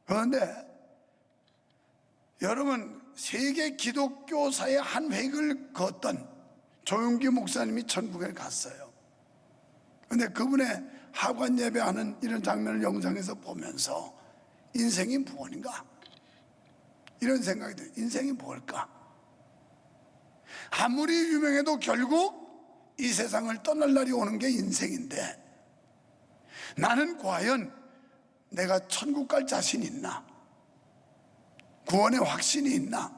그런데 여러분, 세계 기독교사의 한 획을 걷던 조용기 목사님이 천국에 갔어요. 그런데 그분의 하관 예배하는 이런 장면을 영상에서 보면서 인생이 무엇인가? 이런 생각이 들어요. 인생이 뭘까? 아무리 유명해도 결국 이 세상을 떠날 날이 오는 게 인생인데, 나는 과연 내가 천국 갈 자신 있나? 구원의 확신이 있나?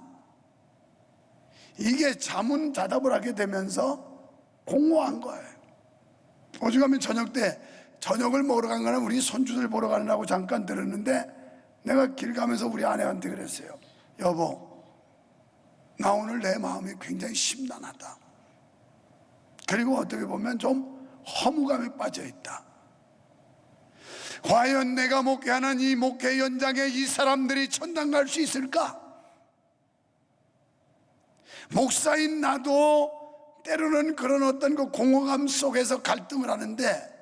이게 자문자답을 하게 되면서 공허한 거예요. 오죽하면 저녁 때 저녁을 먹으러 간 거는 우리 손주들 보러 가느라고 잠깐 들었는데, 내가 길 가면서 우리 아내한테 그랬어요. 여보, 나 오늘 내 마음이 굉장히 심란하다. 그리고 어떻게 보면 좀 허무감에 빠져 있다. 과연 내가 목회하는 이 목회 현장에 이 사람들이 천당 갈 수 있을까? 목사인 나도 때로는 그런 어떤 그 공허감 속에서 갈등을 하는데,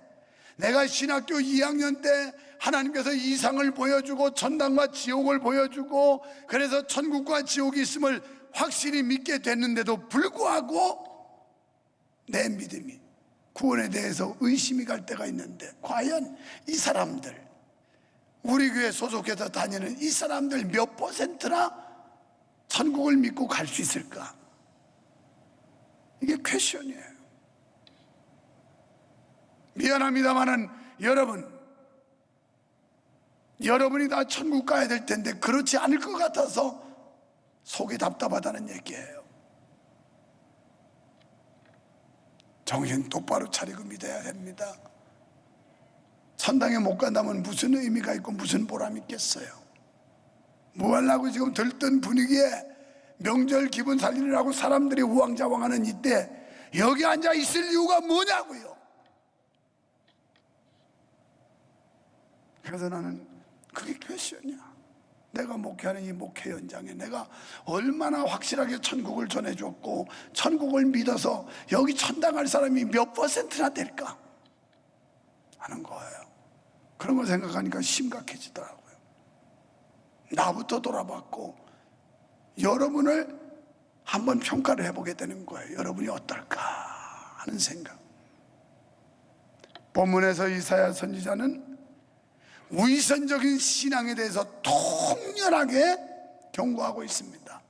내가 신학교 2학년 때 하나님께서 이상을 보여주고 천당과 지옥을 보여주고 그래서 천국과 지옥이 있음을 확실히 믿게 됐는데도 불구하고 내 믿음이, 구원에 대해서 의심이 갈 때가 있는데, 과연 이 사람들, 우리 교회 소속해서 다니는 이 사람들 몇 퍼센트나 천국을 믿고 갈 수 있을까? 이게 퀘션이에요. 미안합니다마는 여러분이 다 천국 가야 될 텐데 그렇지 않을 것 같아서 속이 답답하다는 얘기예요. 정신 똑바로 차리고 믿어야 됩니다. 천당에 못 간다면 무슨 의미가 있고 무슨 보람이 있겠어요? 뭐 하려고 지금 들뜬 분위기에 명절 기분 살리느라고 사람들이 우왕좌왕하는 이때 여기 앉아 있을 이유가 뭐냐고요. 그래서 나는 그게 퀘션이야. 내가 목회하는 이 목회 현장에 내가 얼마나 확실하게 천국을 전해줬고 천국을 믿어서 여기 천당 갈 사람이 몇 퍼센트나 될까 하는 거예요. 그런 걸 생각하니까 심각해지더라고요. 나부터 돌아봤고 여러분을 한번 평가를 해보게 되는 거예요. 여러분이 어떨까 하는 생각. 본문에서 이사야 선지자는 위선적인 신앙에 대해서 통렬하게 경고하고 있습니다.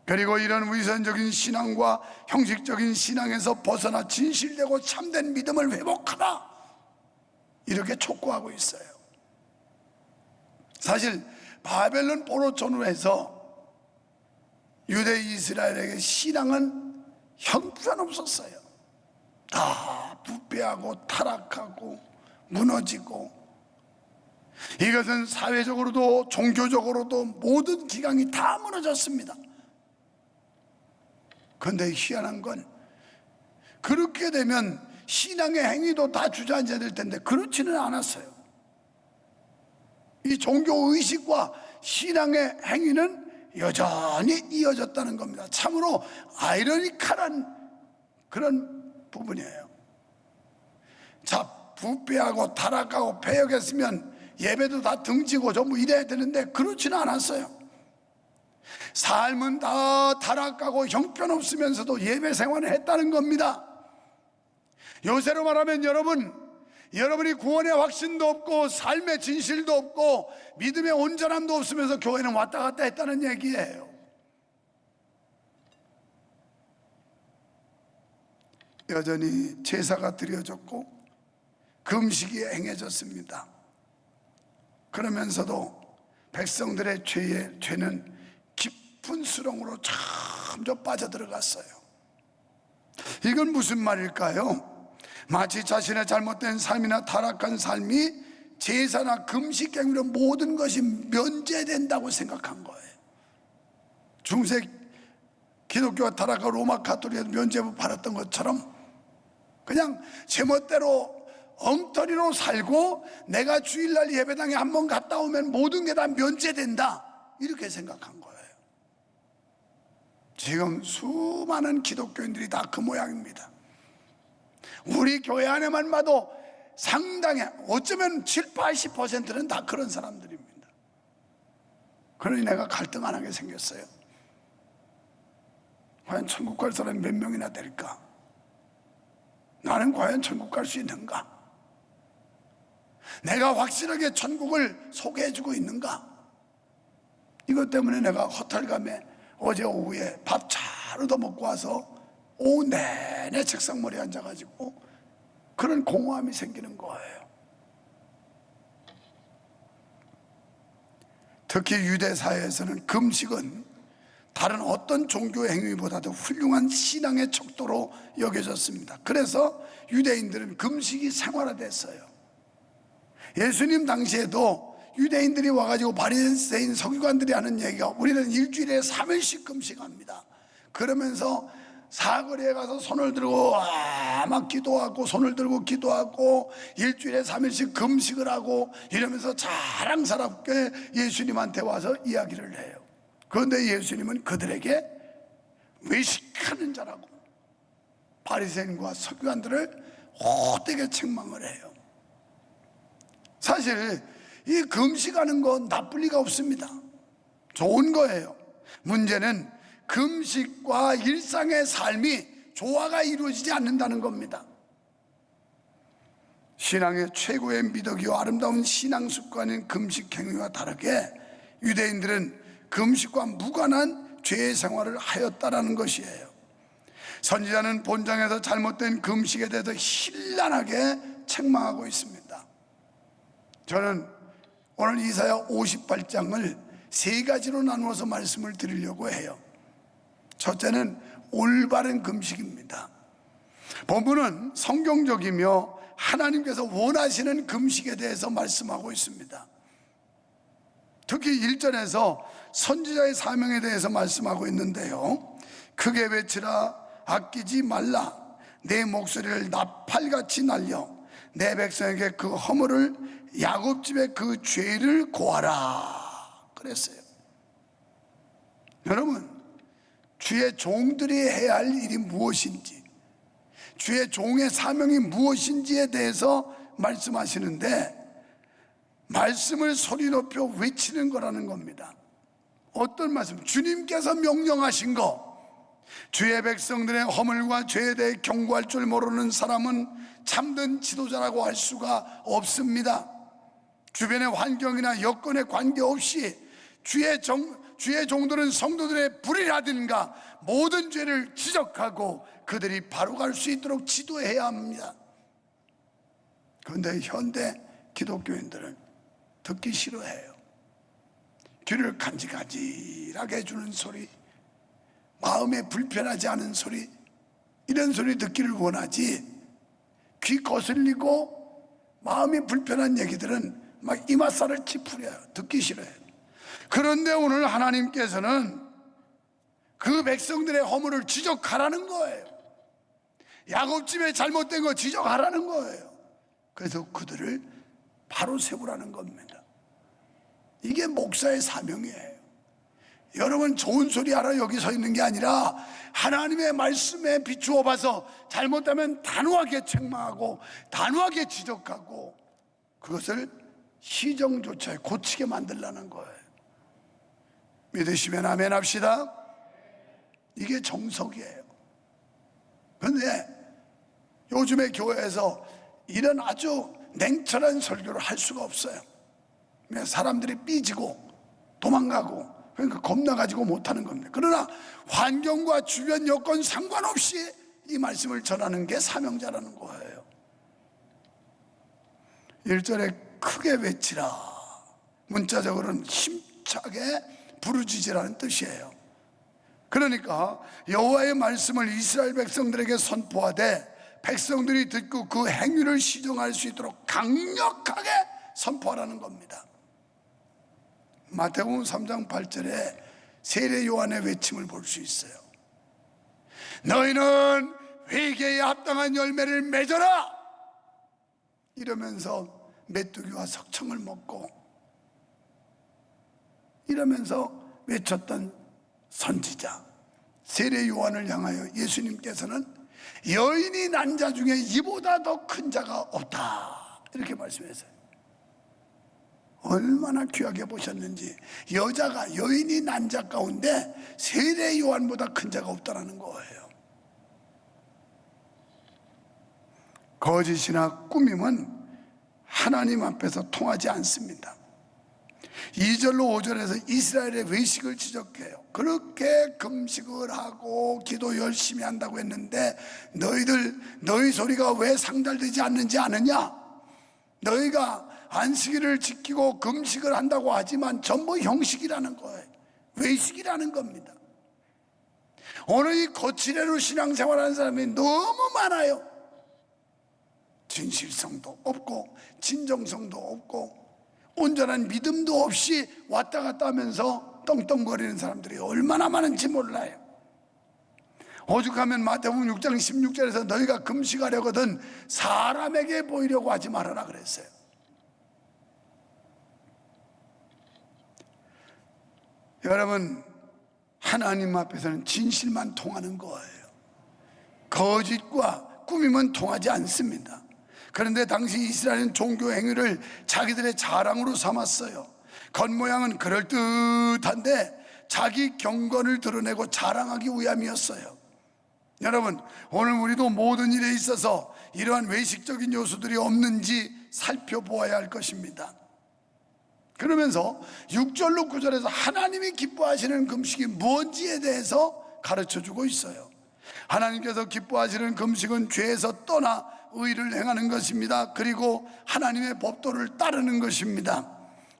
그리고 이런 위선적인 신앙과 형식적인 신앙에서 벗어나 진실되고 참된 믿음을 회복하라, 이렇게 촉구하고 있어요. 사실 바벨론 포로 전후에서 유대 이스라엘에게 신앙은 형편없었어요. 다 부패하고 타락하고 무너지고, 이것은 사회적으로도 종교적으로도 모든 기강이 다 무너졌습니다. 그런데 희한한 건 그렇게 되면 신앙의 행위도 다 주저앉아야 될 텐데 그렇지는 않았어요. 이 종교의식과 신앙의 행위는 여전히 이어졌다는 겁니다. 참으로 아이러니컬한 그런 부분이에요. 자, 부패하고 타락하고 패역했으면 예배도 다 등지고 전부 이래야 되는데 그렇지는 않았어요. 삶은 다 타락하고 형편없으면서도 예배 생활을 했다는 겁니다. 요새로 말하면 여러분이 구원의 확신도 없고 삶의 진실도 없고 믿음의 온전함도 없으면서 교회는 왔다 갔다 했다는 얘기예요. 여전히 제사가 드려졌고 금식이 행해졌습니다. 그러면서도 백성들의 죄는 깊은 수렁으로 점점 빠져들어갔어요. 이건 무슨 말일까요? 마치 자신의 잘못된 삶이나 타락한 삶이 제사나 금식 행위로 모든 것이 면제된다고 생각한 거예요. 중세 기독교가 타락하고 로마 가톨릭에서 면죄부 받았던 것처럼 그냥 제멋대로 엉터리로 살고 내가 주일날 예배당에 한번 갔다 오면 모든 게 다 면제된다, 이렇게 생각한 거예요. 지금 수많은 기독교인들이 다 그 모양입니다. 우리 교회 안에만 봐도 상당히 어쩌면 7, 80%는 다 그런 사람들입니다. 그러니 내가 갈등 안 하게 생겼어요. 과연 천국 갈 사람이 몇 명이나 될까? 나는 과연 천국 갈 수 있는가? 내가 확실하게 천국을 소개해주고 있는가? 이것 때문에 내가 호텔감에 어제 오후에 밥 잘 얻어먹고 와서 오후 내내 책상머리에 앉아가지고 그런 공허함이 생기는 거예요. 특히 유대 사회에서는 금식은 다른 어떤 종교 행위보다도 훌륭한 신앙의 척도로 여겨졌습니다. 그래서 유대인들은 금식이 생활화됐어요. 예수님 당시에도 유대인들이 와가지고 바리새인 서기관들이 하는 얘기가 우리는 일주일에 3일씩 금식합니다. 그러면서 사거리에 가서 손을 들고 막 기도하고 손을 들고 기도하고 일주일에 3일씩 금식을 하고 이러면서 자랑스럽게 예수님한테 와서 이야기를 해요. 그런데 예수님은 그들에게 외식하는 자라고 바리새인과 서기관들을 헛되게 책망을 해요. 사실 이 금식하는 건 나쁠 리가 없습니다. 좋은 거예요. 문제는 금식과 일상의 삶이 조화가 이루어지지 않는다는 겁니다. 신앙의 최고의 미덕이요 아름다운 신앙 습관인 금식 행위와 다르게 유대인들은 금식과 무관한 죄의 생활을 하였다라는 것이에요. 선지자는 본장에서 잘못된 금식에 대해서 신랄하게 책망하고 있습니다. 저는 오늘 이사야 58장을 세 가지로 나누어서 말씀을 드리려고 해요. 첫째는 올바른 금식입니다. 본문은 성경적이며 하나님께서 원하시는 금식에 대해서 말씀하고 있습니다. 특히 1절에서 선지자의 사명에 대해서 말씀하고 있는데요, 크게 외치라, 아끼지 말라, 내 목소리를 나팔같이 날려 내 백성에게 그 허물을, 야곱집의 그 죄를 고하라 그랬어요. 여러분, 주의 종들이 해야 할 일이 무엇인지, 주의 종의 사명이 무엇인지에 대해서 말씀하시는데 말씀을 소리 높여 외치는 거라는 겁니다. 어떤 말씀? 주님께서 명령하신 거. 주의 백성들의 허물과 죄에 대해 경고할 줄 모르는 사람은 참된 지도자라고 할 수가 없습니다. 주변의 환경이나 여건에 관계없이 주의 종들은 성도들의 불의라든가 모든 죄를 지적하고 그들이 바로 갈 수 있도록 지도해야 합니다. 그런데 현대 기독교인들은 듣기 싫어해요. 귀를 간질간질하게 해주는 소리, 마음에 불편하지 않은 소리, 이런 소리 듣기를 원하지, 귀 거슬리고 마음이 불편한 얘기들은 막 이맛살을 찌푸려요. 듣기 싫어요. 그런데 오늘 하나님께서는 그 백성들의 허물을 지적하라는 거예요. 야곱집에 잘못된 거 지적하라는 거예요. 그래서 그들을 바로 세우라는 겁니다. 이게 목사의 사명이에요. 여러분 좋은 소리 하러 여기 서 있는 게 아니라 하나님의 말씀에 비추어 봐서 잘못하면 단호하게 책망하고 단호하게 지적하고 그것을 시정조차 고치게 만들라는 거예요. 믿으시면 아멘 합시다. 이게 정석이에요. 그런데 요즘의 교회에서 이런 아주 냉철한 설교를 할 수가 없어요. 사람들이 삐지고 도망가고 그러니까 겁나가지고 못하는 겁니다. 그러나 환경과 주변 여건 상관없이 이 말씀을 전하는 게 사명자라는 거예요. 1절에 크게 외치라, 문자적으로는 힘차게 부르짖으라는 뜻이에요. 그러니까 여호와의 말씀을 이스라엘 백성들에게 선포하되 백성들이 듣고 그 행위를 시정할 수 있도록 강력하게 선포하라는 겁니다. 마태복음 3장 8절에 세례 요한의 외침을 볼 수 있어요. 너희는 회개에 합당한 열매를 맺어라, 이러면서 메뚜기와 석청을 먹고 이러면서 외쳤던 선지자 세례 요한을 향하여 예수님께서는 여인이 난 자 중에 이보다 더 큰 자가 없다 이렇게 말씀했어요. 얼마나 귀하게 보셨는지. 여인이 난 자 가운데 세례 요한보다 큰 자가 없다라는 거예요. 거짓이나 꾸밈은 하나님 앞에서 통하지 않습니다. 2절로 5절에서 이스라엘의 외식을 지적해요. 그렇게 금식을 하고 기도 열심히 한다고 했는데 너희 소리가 왜 상달되지 않는지 아느냐? 너희가 안식일을 지키고 금식을 한다고 하지만 전부 형식이라는 거예요. 외식이라는 겁니다. 오늘 이 거칠애로 신앙생활하는 사람이 너무 많아요. 진실성도 없고 진정성도 없고 온전한 믿음도 없이 왔다 갔다 하면서 떵떵거리는 사람들이 얼마나 많은지 몰라요. 오죽하면 마태복음 6장 16절에서 너희가 금식하려거든 사람에게 보이려고 하지 말아라 그랬어요. 여러분, 하나님 앞에서는 진실만 통하는 거예요. 거짓과 꾸밈은 통하지 않습니다. 그런데 당시 이스라엘은 종교 행위를 자기들의 자랑으로 삼았어요. 겉모양은 그럴듯한데 자기 경건을 드러내고 자랑하기 위함이었어요. 여러분, 오늘 우리도 모든 일에 있어서 이러한 외식적인 요소들이 없는지 살펴보아야 할 것입니다. 그러면서 6절로 9절에서 하나님이 기뻐하시는 금식이 뭔지에 대해서 가르쳐주고 있어요. 하나님께서 기뻐하시는 금식은 죄에서 떠나 의를 행하는 것입니다. 그리고 하나님의 법도를 따르는 것입니다.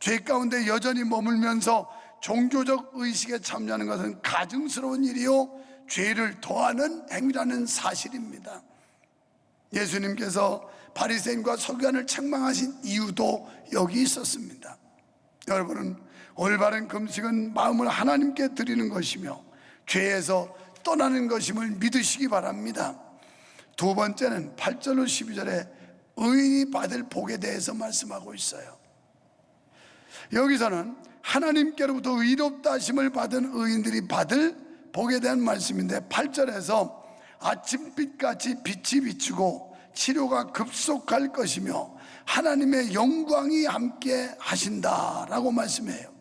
죄 가운데 여전히 머물면서 종교적 의식에 참여하는 것은 가증스러운 일이요 죄를 더하는 행위라는 사실입니다. 예수님께서 바리새인과 서기관을 책망하신 이유도 여기 있었습니다. 여러분은 올바른 금식은 마음을 하나님께 드리는 것이며 죄에서 떠나는 것임을 믿으시기 바랍니다. 두 번째는 8절로 12절에 의인이 받을 복에 대해서 말씀하고 있어요. 여기서는 하나님께로부터 의롭다 하심을 받은 의인들이 받을 복에 대한 말씀인데 8절에서 아침빛같이 빛이 비추고 치료가 급속할 것이며 하나님의 영광이 함께 하신다라고 말씀해요.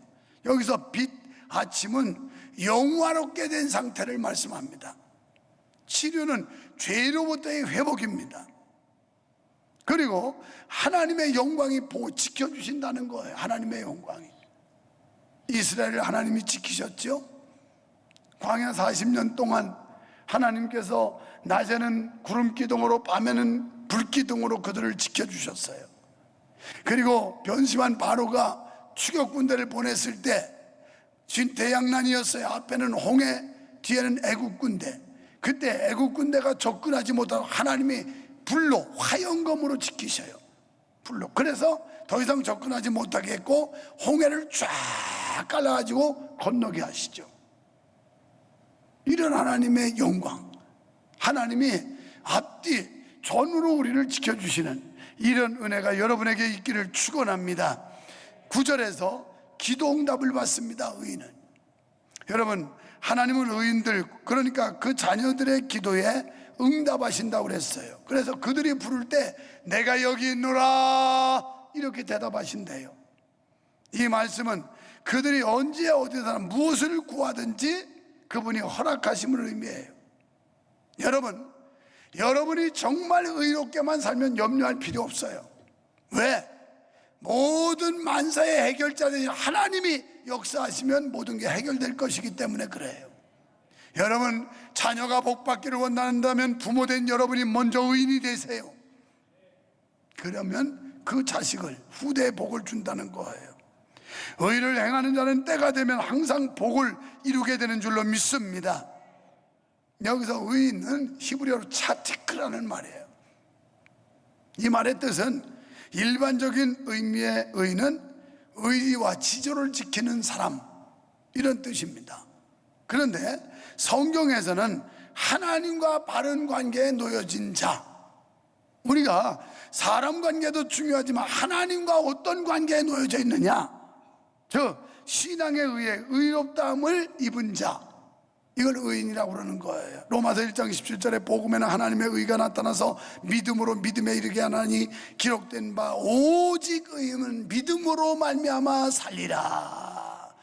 여기서 빛, 아침은 영화롭게 된 상태를 말씀합니다. 치료는 죄로부터의 회복입니다. 그리고 하나님의 영광이 지켜주신다는 거예요. 하나님의 영광이. 이스라엘을 하나님이 지키셨죠. 광야 40년 동안 하나님께서 낮에는 구름기둥으로 밤에는 불기둥으로 그들을 지켜주셨어요. 그리고 변심한 바로가 추격군대를 보냈을 때 대양난이었어요. 앞에는 홍해, 뒤에는 애국군대. 그때 애국군대가 접근하지 못하고 하나님이 불로 화영검으로 지키셔요. 불로. 그래서 더 이상 접근하지 못하게 했고 홍해를 쫙 깔아가지고 건너게 하시죠. 이런 하나님의 영광, 하나님이 앞뒤 전으로 우리를 지켜주시는 이런 은혜가 여러분에게 있기를 축원합니다. 9절에서 기도응답을 받습니다. 의인은. 여러분, 하나님은 의인들, 그러니까 그 자녀들의 기도에 응답하신다고 그랬어요. 그래서 그들이 부를 때 내가 여기 있노라 이렇게 대답하신대요. 이 말씀은 그들이 언제 어디서나 무엇을 구하든지 그분이 허락하심을 의미해요. 여러분이 정말 의롭게만 살면 염려할 필요 없어요. 왜? 모든 만사의 해결자는 하나님이 역사하시면 모든 게 해결될 것이기 때문에 그래요. 여러분, 자녀가 복받기를 원한다면 부모된 여러분이 먼저 의인이 되세요. 그러면 그 자식을, 후대에 복을 준다는 거예요. 의를 행하는 자는 때가 되면 항상 복을 이루게 되는 줄로 믿습니다. 여기서 의인은 히브리어로 차티크라는 말이에요. 이 말의 뜻은 일반적인 의미의 의인은 의리와 지조를 지키는 사람, 이런 뜻입니다. 그런데 성경에서는 하나님과 바른 관계에 놓여진 자, 우리가 사람 관계도 중요하지만 하나님과 어떤 관계에 놓여져 있느냐, 즉 신앙에 의해 의롭다함을 입은 자, 이걸 의인이라고 그러는 거예요. 로마서 1장 17절에 복음에는 하나님의 의가 나타나서 믿음으로 믿음에 이르게 하나니 기록된 바 오직 의인은 믿음으로 말미암아 살리라.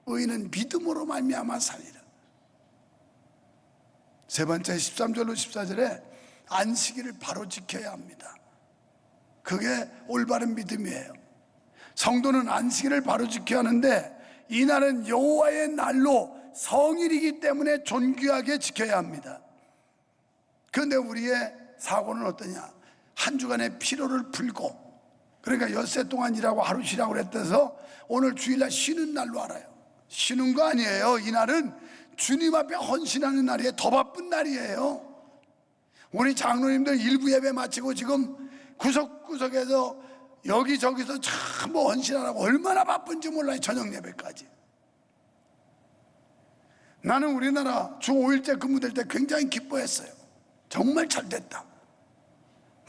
의인은 믿음으로 말미암아 살리라. 세 번째 13절로 14절에 안식일을 바로 지켜야 합니다. 그게 올바른 믿음이에요. 성도는 안식일을 바로 지켜야 하는데 이날은 여호와의 날로 성일이기 때문에 존귀하게 지켜야 합니다. 그런데 우리의 사고는 어떠냐? 한 주간의 피로를 풀고, 그러니까 엿새 동안 일하고 하루 쉬라고 그랬대서 오늘 주일날 쉬는 날로 알아요. 쉬는 거 아니에요. 이날은 주님 앞에 헌신하는 날이에요. 더 바쁜 날이에요. 우리 장로님들 일부 예배 마치고 지금 구석구석에서 여기저기서 전부 헌신하라고 얼마나 바쁜지 몰라요. 저녁 예배까지. 나는 우리나라 주 5일째 근무될 때 굉장히 기뻐했어요. 정말 잘 됐다.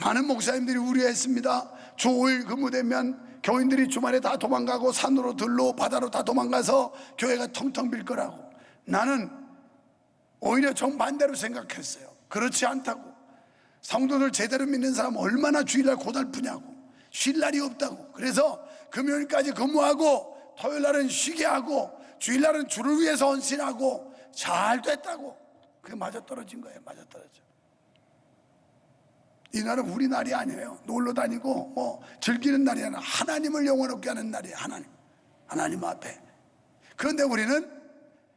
많은 목사님들이 우려했습니다. 주 5일 근무되면 교인들이 주말에 다 도망가고 산으로 들로 바다로 다 도망가서 교회가 텅텅 빌 거라고. 나는 오히려 정반대로 생각했어요. 그렇지 않다고. 성도들 제대로 믿는 사람은 얼마나 주일날 고달프냐고. 쉴 날이 없다고. 그래서 금요일까지 근무하고 토요일날은 쉬게 하고 주일날은 주를 위해서 헌신하고 잘 됐다고. 그게 맞아떨어진 거예요. 맞아떨어져. 이날은 우리 날이 아니에요. 놀러 다니고 뭐 즐기는 날이 아니라 하나님을 영원롭게 하는 날이에요. 하나님 앞에. 그런데 우리는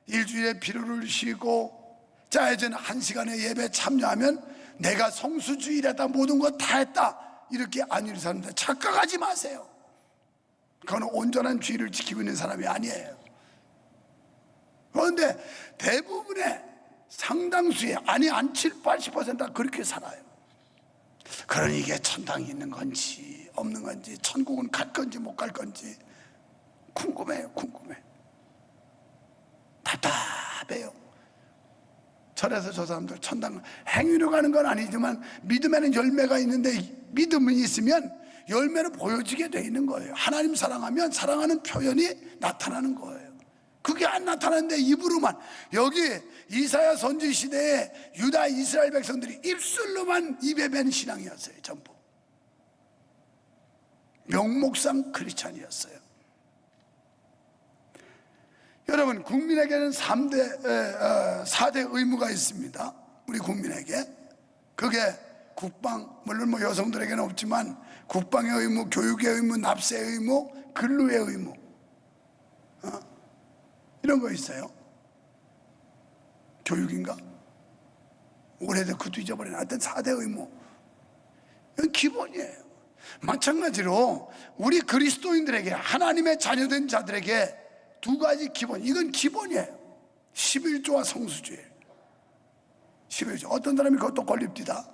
일주일에 피로를 쉬고 짜여진 1시간의 예배 참여하면 내가 성수주일에다 모든 거 다 했다, 이렇게 안위를 사는데 착각하지 마세요. 그거는 온전한 주의를 지키고 있는 사람이 아니에요. 그런데 대부분의 상당수의, 아니 한 7, 80%가 그렇게 살아요. 그러니 이게 천당이 있는 건지 없는 건지, 천국은 갈 건지 못 갈 건지 궁금해요. 궁금해. 답답해요. 절에서 저 사람들 천당 행위로 가는 건 아니지만 믿음에는 열매가 있는데, 믿음이 있으면 열매는 보여지게 돼 있는 거예요. 하나님 사랑하면 사랑하는 표현이 나타나는 거예요. 그게 안 나타나는데 입으로만, 여기 이사야 선지 시대에 유다 이스라엘 백성들이 입술로만 입에 밴 신앙이었어요. 전부 명목상 크리스찬이었어요. 여러분, 국민에게는 4대 의무가 있습니다. 우리 국민에게. 그게 국방, 물론 뭐 여성들에게는 없지만 국방의 의무, 교육의 의무, 납세의 의무, 근로의 의무, 이런 거 있어요. 교육인가? 오래돼 그것도 잊어버리나. 하여튼 4대 의무. 이건 기본이에요. 마찬가지로 우리 그리스도인들에게, 하나님의 자녀된 자들에게 2가지 기본, 이건 기본이에요. 11조와 성수주일. 11조. 어떤 사람이 그것도 걸립디다.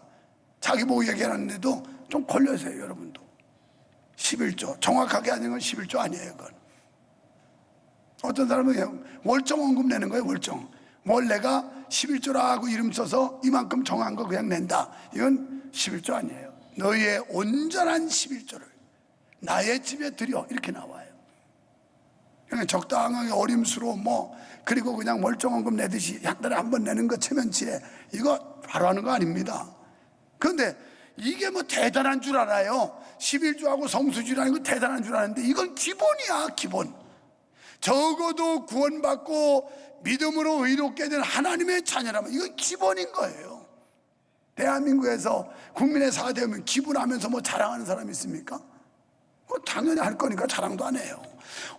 자기 보고 얘기하는데도 좀 걸려서요, 여러분도. 11조. 정확하게 아닌 건 11조 아니에요, 그건. 어떤 사람은 그냥 월정원금 내는 거예요, 월정. 뭘 내가 11조라고 이름 써서 이만큼 정한 거 그냥 낸다. 이건 11조 아니에요. 너희의 온전한 11조를 나의 집에 드려, 이렇게 나와요. 그냥 적당하게 어림수로 그리고 그냥 월정원금 내듯이 한 달에 한 번 내는 거 체면치에, 이거 바로 하는 거 아닙니다. 그런데 이게 뭐 대단한 줄 알아요. 11조하고 성수주라는 거 대단한 줄 아는데 이건 기본이야, 기본. 적어도 구원받고 믿음으로 의롭게 된 하나님의 자녀라면 이건 기본인 거예요. 대한민국에서 국민의 4대면 기분하면서 뭐 자랑하는 사람이 있습니까? 그건 당연히 할 거니까 자랑도 안 해요.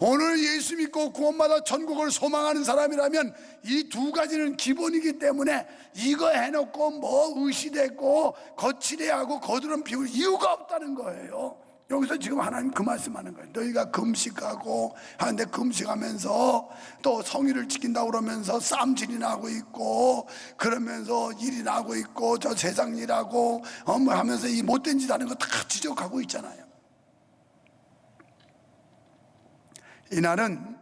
오늘 예수 믿고 구원받아 천국을 소망하는 사람이라면 이 2가지는 기본이기 때문에 이거 해놓고 뭐 의시되고 거칠해하고 거드름 피울 이유가 없다는 거예요. 여기서 지금 하나님 그 말씀하는 거예요. 너희가 금식하고 하는데 금식하면서 또 성의를 지킨다고 그러면서 쌈질이나 하고 있고, 그러면서 일이나 하고 있고, 저 세상 일하고 뭐 하면서 이 못된 짓 하는 거 다 지적하고 있잖아요. 이날은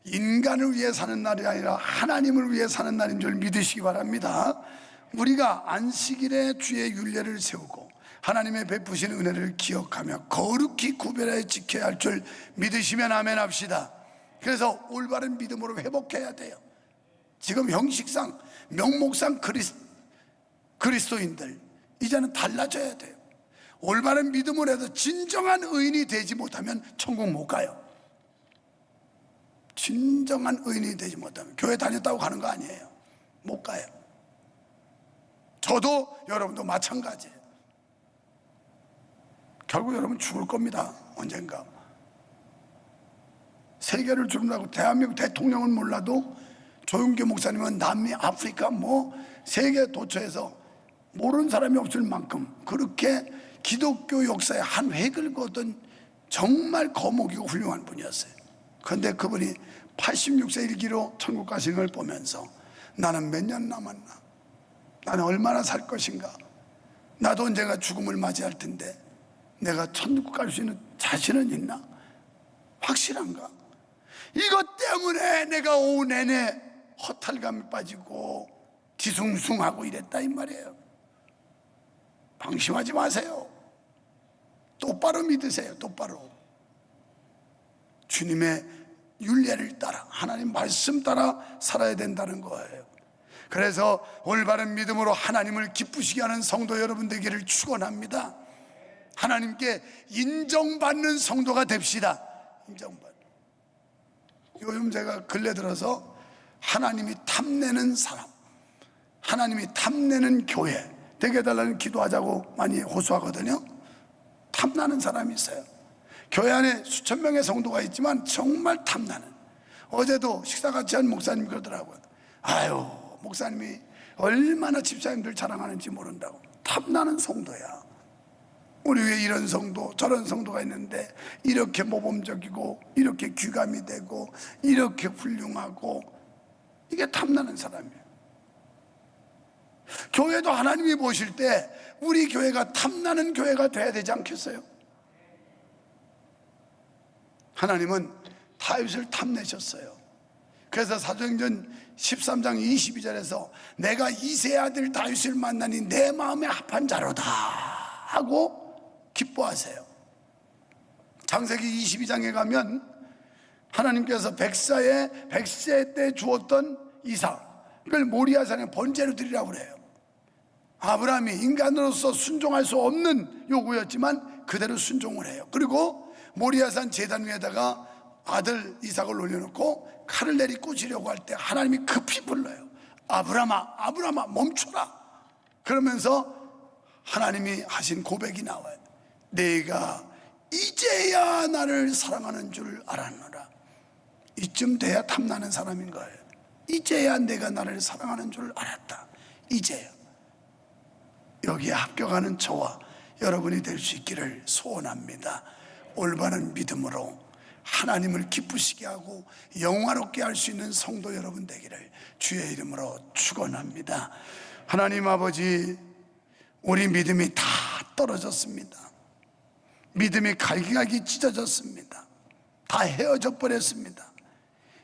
인간을 위해 사는 날이 아니라 하나님을 위해 사는 날인 줄 믿으시기 바랍니다. 우리가 안식일에 주의 율례를 세우고 하나님의 베푸신 은혜를 기억하며 거룩히 구별하여 지켜야 할 줄 믿으시면 아멘 합시다. 그래서 올바른 믿음으로 회복해야 돼요. 지금 형식상 명목상 그리스도인들 이제는 달라져야 돼요. 올바른 믿음을 해도 진정한 의인이 되지 못하면 천국 못 가요. 진정한 의인이 되지 못하면 교회 다녔다고 가는 거 아니에요. 못 가요. 저도 여러분도 마찬가지예요. 결국 여러분 죽을 겁니다. 언젠가. 세계를 죽는다고 대한민국 대통령은 몰라도 조윤교 목사님은 남미, 아프리카 세계 도처에서 모르는 사람이 없을 만큼 그렇게 기독교 역사의 한 획을 그었던 정말 거목이고 훌륭한 분이었어요. 그런데 그분이 86세 일기로 천국 가시는 걸 보면서 나는 몇 년 남았나? 나는 얼마나 살 것인가? 나도 언젠가 죽음을 맞이할 텐데 내가 천국 갈 수 있는 자신은 있나? 확실한가? 이것 때문에 내가 오후 내내 허탈감에 빠지고 뒤숭숭하고 이랬다 이 말이에요. 방심하지 마세요. 똑바로 믿으세요. 똑바로 주님의 율례를 따라 하나님 말씀 따라 살아야 된다는 거예요. 그래서 올바른 믿음으로 하나님을 기쁘시게 하는 성도 여러분 되기를 축원합니다. 하나님께 인정받는 성도가 됩시다. 인정받는. 요즘 제가 근래 들어서 하나님이 탐내는 사람, 하나님이 탐내는 교회 되게 해달라는 기도하자고 많이 호소하거든요. 탐나는 사람이 있어요. 교회 안에 수천 명의 성도가 있지만 정말 탐나는. 어제도 식사 같이 한 목사님 그러더라고요. 아유, 목사님이 얼마나 집사님들 자랑하는지 모른다고. 탐나는 성도야. 우리 위에 이런 성도 저런 성도가 있는데 이렇게 모범적이고 이렇게 귀감이 되고 이렇게 훌륭하고, 이게 탐나는 사람이에요. 교회도 하나님이 보실 때 우리 교회가 탐나는 교회가 돼야 되지 않겠어요? 하나님은 다윗을 탐내셨어요. 그래서 사도행전 13장 22절에서 내가 이새의 아들 다윗을 만나니 내 마음에 합한 자로다 하고 기뻐하세요. 창세기 22장에 가면 하나님께서 백세 때 주었던 이삭, 그걸 모리아산에 번제로 드리라고 그래요. 아브라함이 인간으로서 순종할 수 없는 요구였지만 그대로 순종을 해요. 그리고 모리아산 제단 위에다가 아들 이삭을 올려놓고 칼을 내리 꽂으려고 할 때 하나님이 급히 불러요. 아브라함아, 아브라함아, 멈춰라. 그러면서 하나님이 하신 고백이 나와요. 내가 이제야 나를 사랑하는 줄 알았노라. 이쯤 돼야 탐나는 사람인 거예요. 이제야 내가 나를 사랑하는 줄 알았다. 이제야. 여기에 합격하는 저와 여러분이 될 수 있기를 소원합니다. 올바른 믿음으로 하나님을 기쁘시게 하고 영화롭게 할 수 있는 성도 여러분 되기를 주의 이름으로 축원합니다. 하나님 아버지, 우리 믿음이 다 떨어졌습니다. 믿음이 갈기갈기 찢어졌습니다. 다 헤어져 버렸습니다.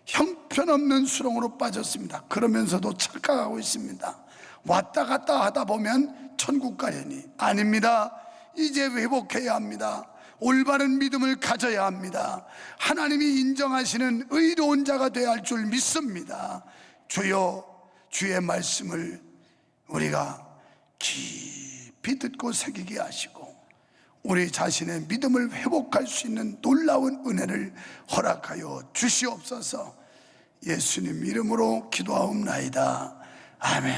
형편없는 수렁으로 빠졌습니다. 그러면서도 착각하고 있습니다. 왔다 갔다 하다 보면 천국 가려니. 아닙니다. 이제 회복해야 합니다. 올바른 믿음을 가져야 합니다. 하나님이 인정하시는 의로운 자가 되어야 할 줄 믿습니다. 주여, 주의 말씀을 우리가 깊이 듣고 새기게 하시고 우리 자신의 믿음을 회복할 수 있는 놀라운 은혜를 허락하여 주시옵소서. 예수님 이름으로 기도하옵나이다. 아멘.